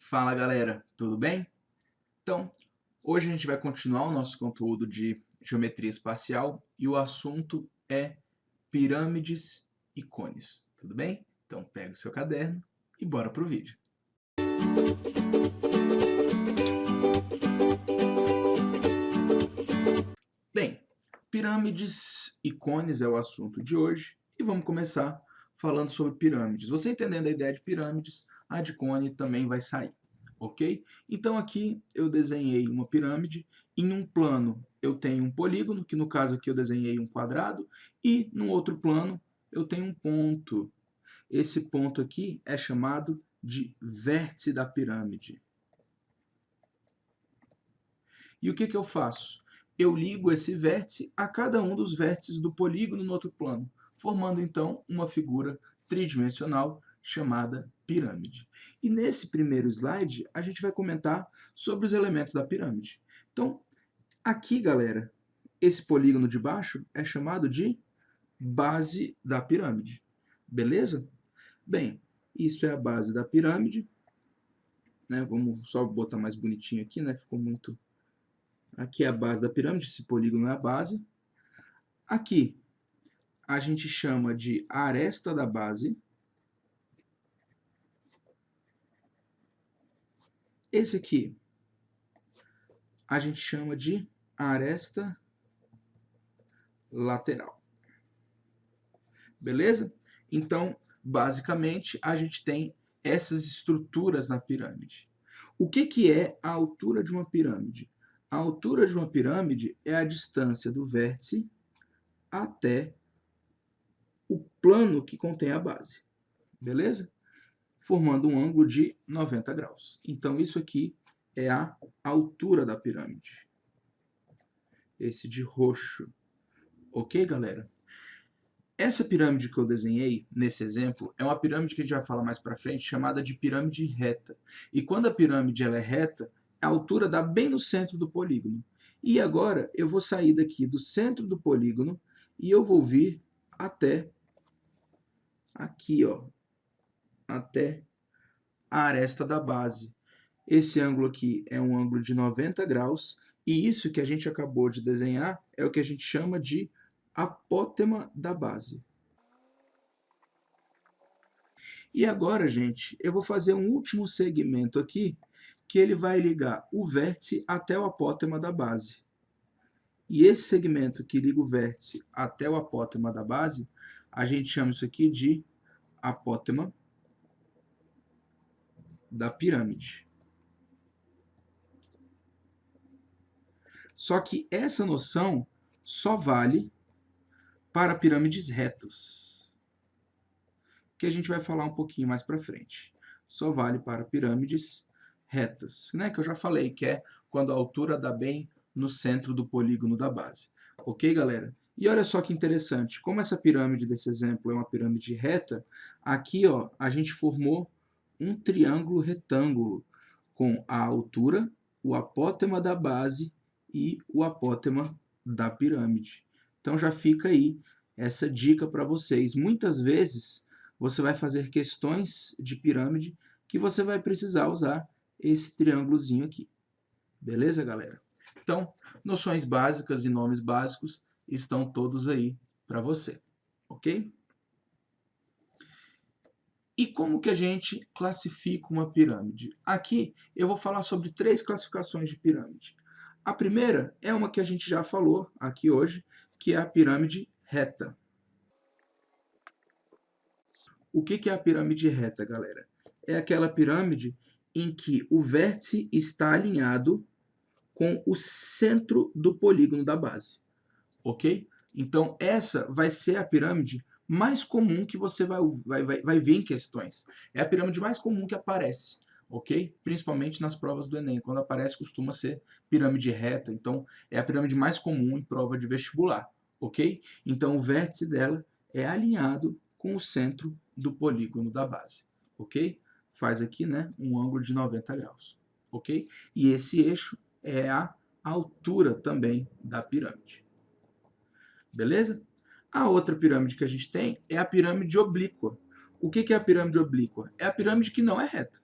Fala galera, tudo bem? Então, hoje a gente vai continuar o nosso conteúdo de geometria espacial e o assunto é pirâmides e cones, tudo bem? Então pega o seu caderno e bora pro vídeo. Bem, pirâmides e cones é o assunto de hoje e vamos começar falando sobre pirâmides. Você entendendo a ideia de pirâmides, a de cone também vai sair. Ok? Então aqui eu desenhei uma pirâmide, em um plano eu tenho um polígono, que no caso aqui eu desenhei um quadrado, e no outro plano eu tenho um ponto. Esse ponto aqui é chamado de vértice da pirâmide. E o que eu faço? Eu ligo esse vértice a cada um dos vértices do polígono no outro plano, formando então uma figura tridimensional chamada pirâmide. E nesse primeiro slide, a gente vai comentar sobre os elementos da pirâmide. Então, aqui, galera, esse polígono de baixo é chamado de base da pirâmide. Beleza? Bem, isso é a base da pirâmide. Né? Vamos só botar mais bonitinho aqui, né? Ficou muito... Aqui é a base da pirâmide, esse polígono é a base. Aqui a gente chama de aresta da base. Esse aqui a gente chama de aresta lateral. Beleza? Então, basicamente, a gente tem essas estruturas na pirâmide. O que é a altura de uma pirâmide? A altura de uma pirâmide é a distância do vértice até o plano que contém a base. Beleza? Formando um ângulo de 90 graus. Então, isso aqui é a altura da pirâmide. Esse de roxo. Ok, galera? Essa pirâmide que eu desenhei, nesse exemplo, é uma pirâmide que a gente vai falar mais para frente, chamada de pirâmide reta. E quando a pirâmide ela é reta, a altura dá bem no centro do polígono. E agora eu vou sair daqui do centro do polígono e eu vou vir até aqui, ó, até a aresta da base. Esse ângulo aqui é um ângulo de 90 graus, e isso que a gente acabou de desenhar é o que a gente chama de apótema da base. E agora, gente, eu vou fazer um último segmento aqui, que ele vai ligar o vértice até o apótema da base. E esse segmento que liga o vértice até o apótema da base, a gente chama isso aqui de apótema da pirâmide. Só que essa noção só vale para pirâmides retas, que a gente vai falar um pouquinho mais para frente. Só vale para pirâmides retas, né? Que eu já falei, que é quando a altura dá bem no centro do polígono da base. Ok, galera? E olha só que interessante, como essa pirâmide desse exemplo é uma pirâmide reta, aqui ó, a gente formou um triângulo retângulo com a altura, o apótema da base e o apótema da pirâmide. Então já fica aí essa dica para vocês. Muitas vezes você vai fazer questões de pirâmide que você vai precisar usar esse triângulozinho aqui. Beleza, galera? Então, noções básicas e nomes básicos estão todos aí para você, ok? E como que a gente classifica uma pirâmide? Aqui eu vou falar sobre 3 classificações de pirâmide. A primeira é uma que a gente já falou aqui hoje, que é a pirâmide reta. O que é a pirâmide reta, galera? É aquela pirâmide em que o vértice está alinhado com o centro do polígono da base. Ok? Então, essa vai ser a pirâmide mais comum que você vai ver em questões. É a pirâmide mais comum que aparece, ok? Principalmente nas provas do Enem. Quando aparece, costuma ser pirâmide reta. Então, é a pirâmide mais comum em prova de vestibular, ok? Então, o vértice dela é alinhado com o centro do polígono da base, ok? Faz aqui, né, um ângulo de 90 graus, ok? E esse eixo é a altura também da pirâmide. Beleza? A outra pirâmide que a gente tem é a pirâmide oblíqua. O que é a pirâmide oblíqua? É a pirâmide que não é reta.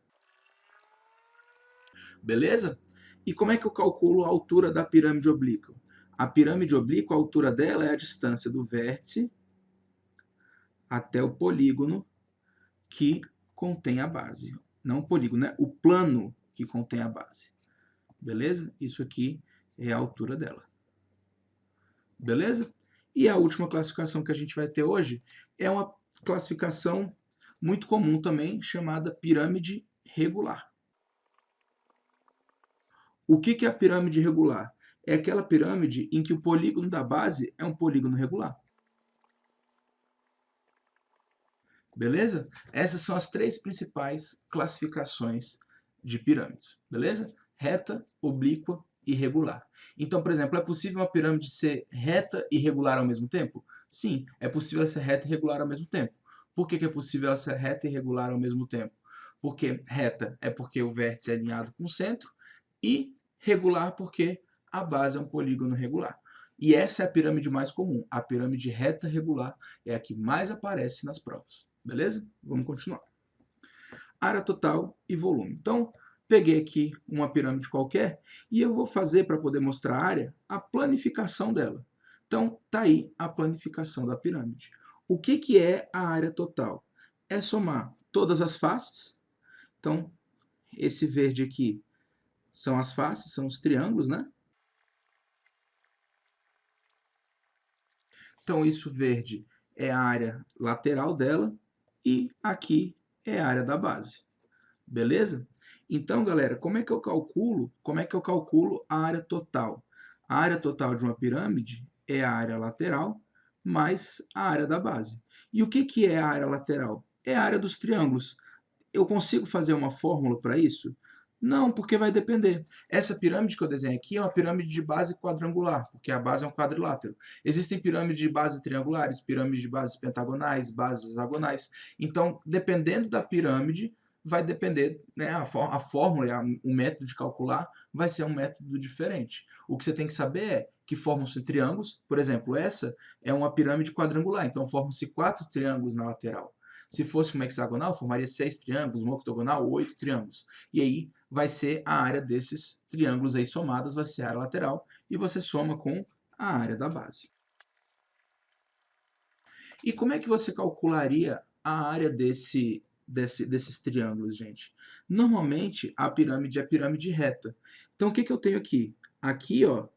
beleza? E como é que eu calculo a altura da pirâmide oblíqua? A pirâmide oblíqua, a altura dela é a distância do vértice até o polígono que contém a base. Não o polígono, né? O plano que contém a base. Beleza? Isso aqui é a altura dela. Beleza? E a última classificação que a gente vai ter hoje é uma classificação muito comum também, chamada pirâmide regular. O que é a pirâmide regular? É aquela pirâmide em que o polígono da base é um polígono regular. Beleza? Essas são as três principais classificações de pirâmides. Beleza? Reta, oblíqua e regular. Então, por exemplo, é possível uma pirâmide ser reta e regular ao mesmo tempo? Sim, é possível ela ser reta e regular ao mesmo tempo. Por que é possível ela ser reta e regular ao mesmo tempo? Porque reta é porque o vértice é alinhado com o centro e regular porque a base é um polígono regular. E essa é a pirâmide mais comum. A pirâmide reta regular é a que mais aparece nas provas. Beleza? Vamos continuar. Área total e volume. Então, peguei aqui uma pirâmide qualquer e eu vou fazer, para poder mostrar a área, a planificação dela. Então, tá aí a planificação da pirâmide. O que é a área total? É somar todas as faces. Então, esse verde aqui são as faces, são os triângulos, né? Então, isso verde é a área lateral dela e aqui é a área da base. Beleza? Então, galera, como é que eu calculo a área total? A área total de uma pirâmide é a área lateral mais a área da base. E o que é a área lateral? É a área dos triângulos. Eu consigo fazer uma fórmula para isso? Não, porque vai depender. Essa pirâmide que eu desenhei aqui é uma pirâmide de base quadrangular, porque a base é um quadrilátero. Existem pirâmides de base triangulares, pirâmides de bases pentagonais, bases hexagonais. Então, dependendo da pirâmide, vai depender, né, a fórmula, o método de calcular vai ser um método diferente. O que você tem que saber é que formam-se triângulos. Por exemplo, essa é uma pirâmide quadrangular, então formam-se 4 triângulos na lateral. Se fosse uma hexagonal, formaria 6 triângulos, uma octogonal, 8 triângulos. E aí vai ser a área desses triângulos aí somadas, vai ser a área lateral, e você soma com a área da base. E como é que você calcularia a área desses triângulos, gente? Normalmente, a pirâmide é pirâmide reta. Então, o que eu tenho aqui? Aqui, ó,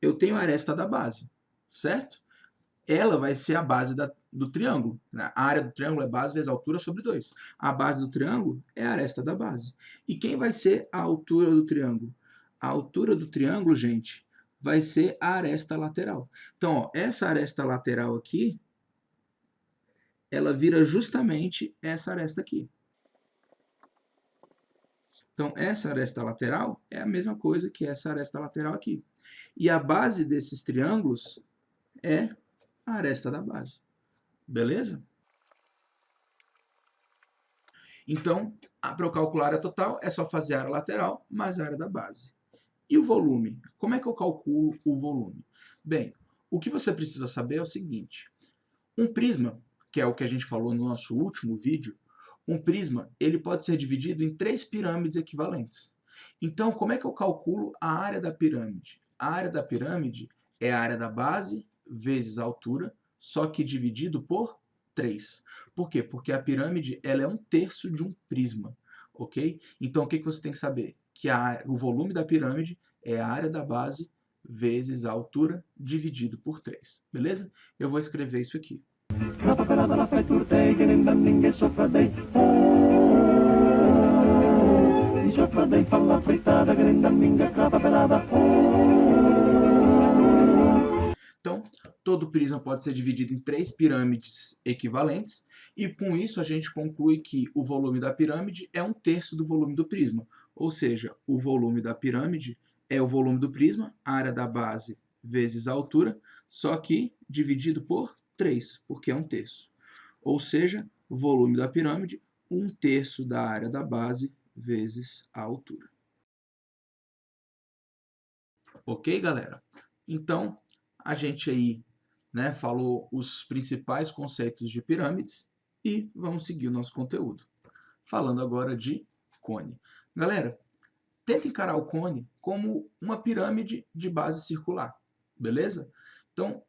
eu tenho a aresta da base, certo? Ela vai ser a base do triângulo. A área do triângulo é base vezes altura sobre 2. A base do triângulo é a aresta da base. E quem vai ser a altura do triângulo? A altura do triângulo, gente, vai ser a aresta lateral. Então, ó, essa aresta lateral aqui, ela vira justamente essa aresta aqui. Então, essa aresta lateral é a mesma coisa que essa aresta lateral aqui. E a base desses triângulos é a aresta da base. Beleza? Então, para eu calcular a área total, é só fazer a área lateral mais a área da base. E o volume? Como é que eu calculo o volume? Bem, o que você precisa saber é o seguinte. Um prisma, que é o que a gente falou no nosso último vídeo, um prisma ele pode ser dividido em 3 pirâmides equivalentes. Então, como é que eu calculo a área da pirâmide? A área da pirâmide é a área da base vezes a altura, só que dividido por 3. Por quê? Porque a pirâmide ela é 1/3 de um prisma, ok? Então, o que você tem que saber? Que o volume da pirâmide é a área da base vezes a altura dividido por 3, beleza? Eu vou escrever isso aqui. Então, todo prisma pode ser dividido em 3 pirâmides equivalentes, e com isso a gente conclui que o volume da pirâmide é 1/3 do volume do prisma. Ou seja, o volume da pirâmide é o volume do prisma, a área da base vezes a altura, só que dividido por 3, porque é 1/3. Ou seja, o volume da pirâmide, 1/3 da área da base vezes a altura. Ok, galera? Então, a gente aí, né, falou os principais conceitos de pirâmides e vamos seguir o nosso conteúdo. Falando agora de cone. Galera, tenta encarar o cone como uma pirâmide de base circular, beleza? Então,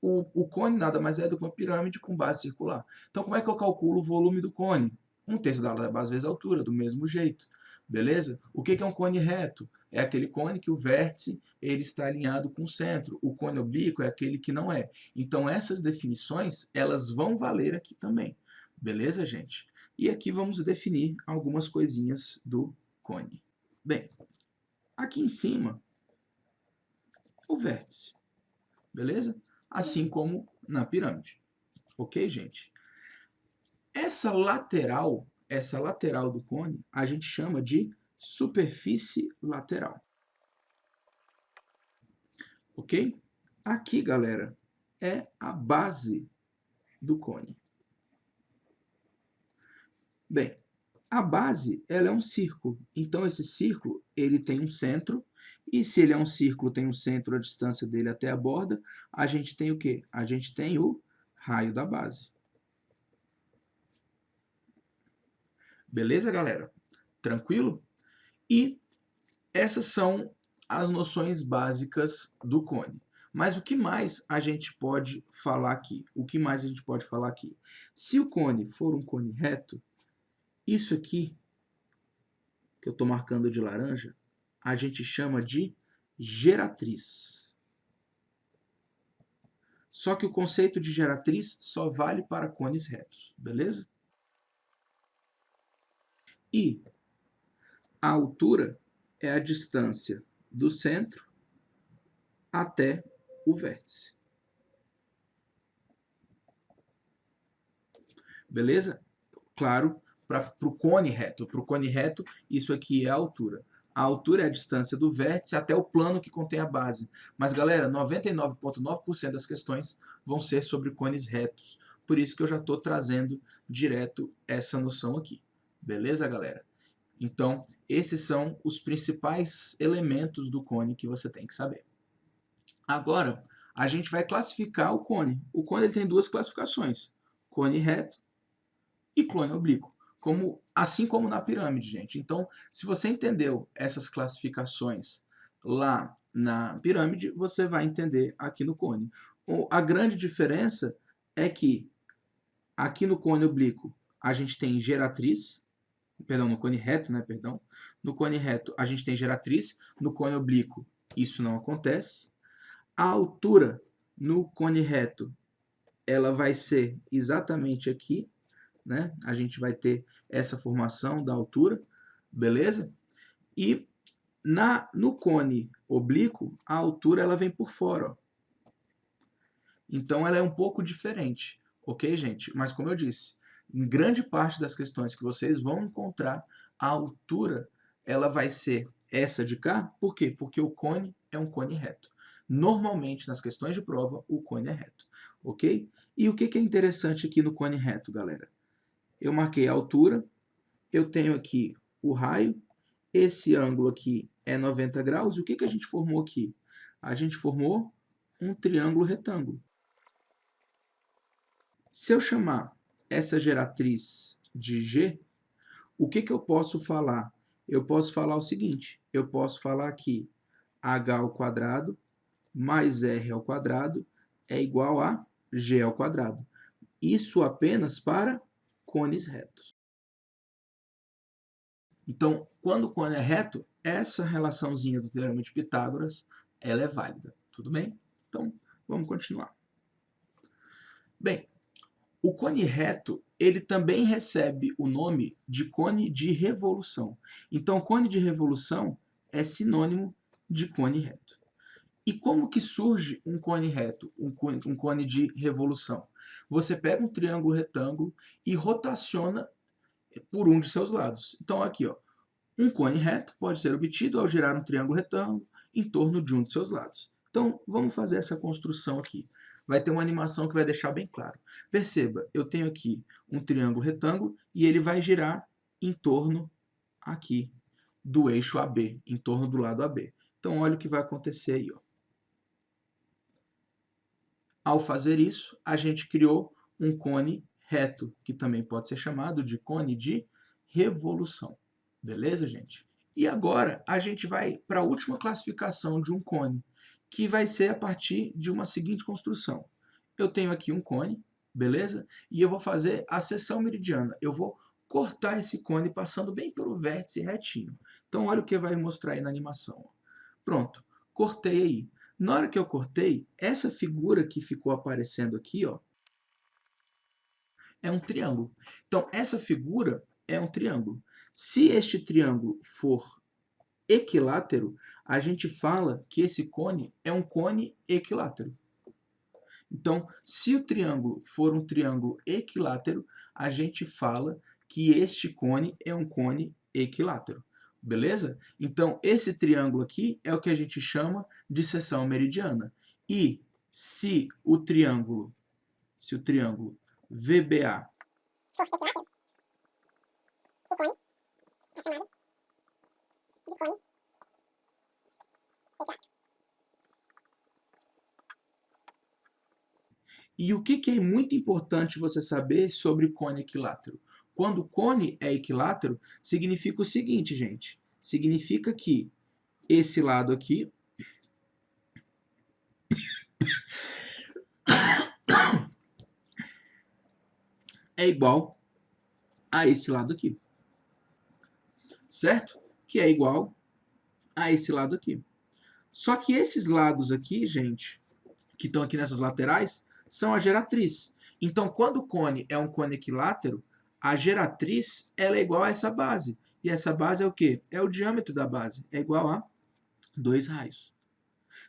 o cone nada mais é do que uma pirâmide com base circular. Então, como é que eu calculo o volume do cone? 1/3 da base vezes a altura, do mesmo jeito, beleza? O que é um cone reto? É aquele cone que o vértice ele está alinhado com o centro. O cone oblíquo é aquele que não é. Então, essas definições, elas vão valer aqui também, beleza, gente? E aqui vamos definir algumas coisinhas do cone. Bem, aqui em cima, o vértice, beleza? Assim como na pirâmide. Ok, gente? Essa lateral do cone, a gente chama de superfície lateral. Ok? Aqui, galera, é a base do cone. Bem, a base ela é um círculo. Então, esse círculo ele tem um centro. E se ele é um círculo, tem um centro, a distância dele até a borda, a gente tem o quê? A gente tem o raio da base. Beleza, galera? Tranquilo? E essas são as noções básicas do cone. Mas o que mais a gente pode falar aqui? O que mais a gente pode falar aqui? Se o cone for um cone reto, isso aqui, que eu estou marcando de laranja, a gente chama de geratriz. Só que o conceito de geratriz só vale para cones retos, beleza? E a altura é a distância do centro até o vértice. Beleza? Claro, para o cone reto. Para o cone reto, isso aqui é a altura. A altura é a distância do vértice até o plano que contém a base. Mas, galera, 99,9% das questões vão ser sobre cones retos. Por isso que eu já estou trazendo direto essa noção aqui. Beleza, galera? Então, esses são os principais elementos do cone que você tem que saber. Agora, a gente vai classificar o cone. O cone ele tem duas classificações. Cone reto e cone oblíquo, assim como na pirâmide, gente. Então, se você entendeu essas classificações lá na pirâmide, você vai entender aqui no cone. A grande diferença é que aqui no cone oblíquo a gente tem geratriz, perdão, no cone reto, né, perdão. No cone reto a gente tem geratriz, no cone oblíquo isso não acontece. A altura no cone reto ela vai ser exatamente aqui, né? A gente vai ter essa formação da altura, beleza? E no cone oblíquo, a altura ela vem por fora, ó. Então ela é um pouco diferente, ok, gente? Mas como eu disse, em grande parte das questões que vocês vão encontrar, a altura ela vai ser essa de cá. Por quê? Porque o cone é um cone reto. Normalmente, nas questões de prova, o cone é reto, ok? E o que é interessante aqui no cone reto, galera? Eu marquei a altura, eu tenho aqui o raio, esse ângulo aqui é 90 graus, e o que a gente formou aqui? A gente formou um triângulo retângulo. Se eu chamar essa geratriz de G, o que eu posso falar? Eu posso falar o seguinte, eu posso falar que h ao quadrado mais r ao quadrado é igual a g ao quadrado. Isso apenas para cones retos. Então, quando o cone é reto, essa relaçãozinha do teorema de Pitágoras, ela é válida, tudo bem? Então, vamos continuar. Bem, o cone reto, ele também recebe o nome de cone de revolução. Então, cone de revolução é sinônimo de cone reto. E como que surge um cone reto, um cone de revolução? Você pega um triângulo retângulo e rotaciona por um de seus lados. Então, aqui, ó, um cone reto pode ser obtido ao girar um triângulo retângulo em torno de um de seus lados. Então, vamos fazer essa construção aqui. Vai ter uma animação que vai deixar bem claro. Perceba, eu tenho aqui um triângulo retângulo e ele vai girar em torno aqui do eixo AB, em torno do lado AB. Então, olha o que vai acontecer aí, ó. Ao fazer isso, a gente criou um cone reto, que também pode ser chamado de cone de revolução. Beleza, gente? E agora a gente vai para a última classificação de um cone, que vai ser a partir de uma seguinte construção. Eu tenho aqui um cone, beleza? E eu vou fazer a seção meridiana. Eu vou cortar esse cone passando bem pelo vértice retinho. Então olha o que vai mostrar aí na animação. Pronto, cortei aí. Na hora que eu cortei, essa figura que ficou aparecendo aqui, ó, é um triângulo. Então, essa figura é um triângulo. Se este triângulo for equilátero, a gente fala que esse cone é um cone equilátero. Então, se o triângulo for um triângulo equilátero, a gente fala que este cone é um cone equilátero. Beleza? Então, esse triângulo aqui é o que a gente chama de seção meridiana. E se o triângulo VBA for equilátero, o cone é chamado de cone equilátero. E o que é muito importante você saber sobre cone equilátero? Quando o cone é equilátero, significa o seguinte, gente. Significa que esse lado aqui é igual a esse lado aqui. Certo? Que é igual a esse lado aqui. Só que esses lados aqui, gente, que estão aqui nessas laterais, são a geratriz. Então, quando o cone é um cone equilátero, a geratriz ela é igual a essa base. E essa base é o quê? É o diâmetro da base. É igual a 2 raios.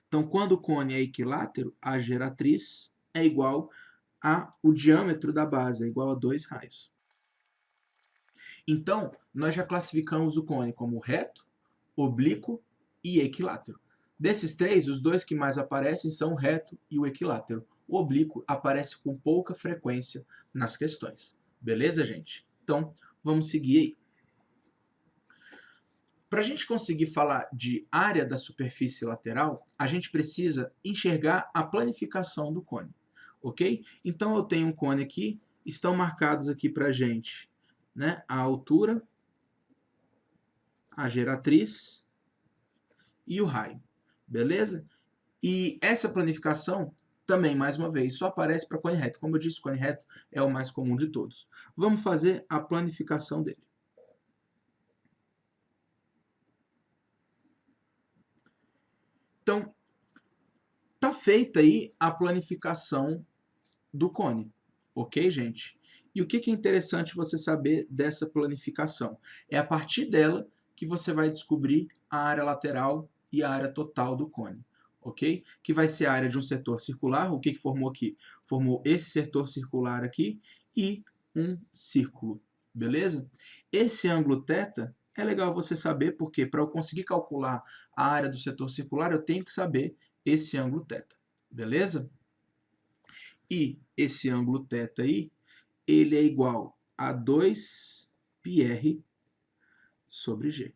Então, quando o cone é equilátero, a geratriz é igual ao diâmetro da base, é igual a 2 raios. Então, nós já classificamos o cone como reto, oblíquo e equilátero. Desses três, os dois que mais aparecem são o reto e o equilátero. O oblíquo aparece com pouca frequência nas questões. Beleza, gente? Então, vamos seguir aí. Para a gente conseguir falar de área da superfície lateral, a gente precisa enxergar a planificação do cone, ok? Então eu tenho um cone aqui, estão marcados aqui para a gente, né, a altura, a geratriz e o raio, beleza? E essa planificação também, mais uma vez, só aparece para cone reto. Como eu disse, o cone reto é o mais comum de todos. Vamos fazer a planificação dele. Então, tá feita aí a planificação do cone, ok, gente? E o que é interessante você saber dessa planificação? É a partir dela que você vai descobrir a área lateral e a área total do cone, ok? Que vai ser a área de um setor circular. O que formou aqui? Formou esse setor circular aqui e um círculo, beleza? Esse ângulo θ é legal você saber, porque para eu conseguir calcular a área do setor circular, eu tenho que saber esse ângulo θ, beleza? E esse ângulo θ aí, ele é igual a 2πr sobre g.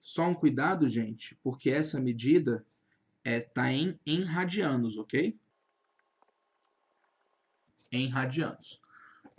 Só um cuidado, gente, porque essa medida tá em radianos, ok? Em radianos.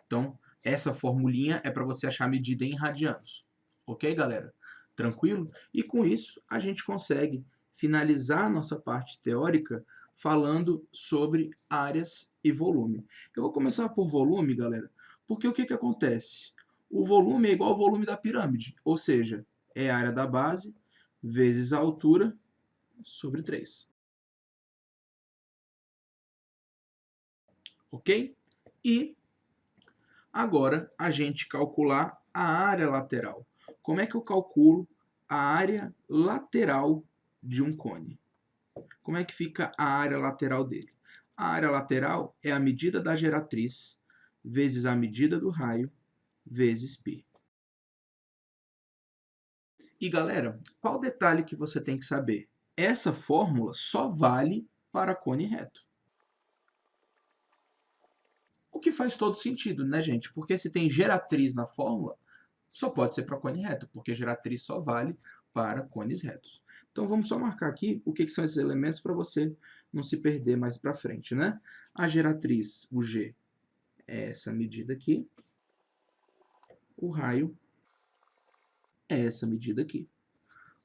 Então, essa formulinha é para você achar a medida em radianos. Ok, galera? Tranquilo? E com isso, a gente consegue finalizar a nossa parte teórica falando sobre áreas e volume. Eu vou começar por volume, galera, porque o que acontece? O volume é igual ao volume da pirâmide, ou seja, é a área da base vezes a altura sobre 3. Ok? E agora a gente calcular a área lateral. Como é que eu calculo a área lateral de um cone? Como é que fica a área lateral dele? A área lateral é a medida da geratriz vezes a medida do raio vezes π. E galera, qual detalhe que você tem que saber? Essa fórmula só vale para cone reto. O que faz todo sentido, né, gente? Porque se tem geratriz na fórmula, só pode ser para cone reto, porque geratriz só vale para cones retos. Então vamos só marcar aqui o que são esses elementos para você não se perder mais para frente, né? A geratriz, o G, é essa medida aqui. O raio é essa medida aqui,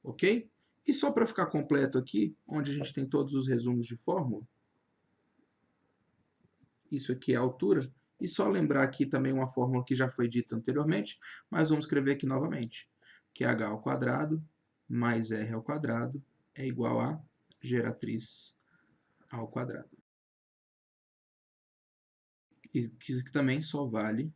ok? E só para ficar completo aqui, onde a gente tem todos os resumos de fórmula, isso aqui é a altura, e só lembrar aqui também uma fórmula que já foi dita anteriormente, mas vamos escrever aqui novamente, que é h ao quadrado mais r ao quadrado é igual a geratriz ao quadrado. E que também só vale.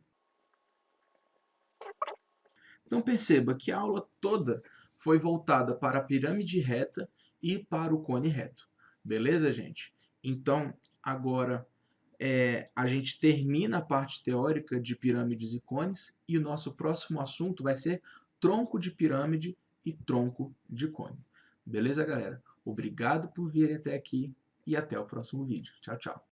Então perceba que a aula toda foi voltada para a pirâmide reta e para o cone reto. Beleza, gente? Então, agora a gente termina a parte teórica de pirâmides e cones e o nosso próximo assunto vai ser tronco de pirâmide e tronco de cone. Beleza, galera? Obrigado por virem até aqui e até o próximo vídeo. Tchau, tchau.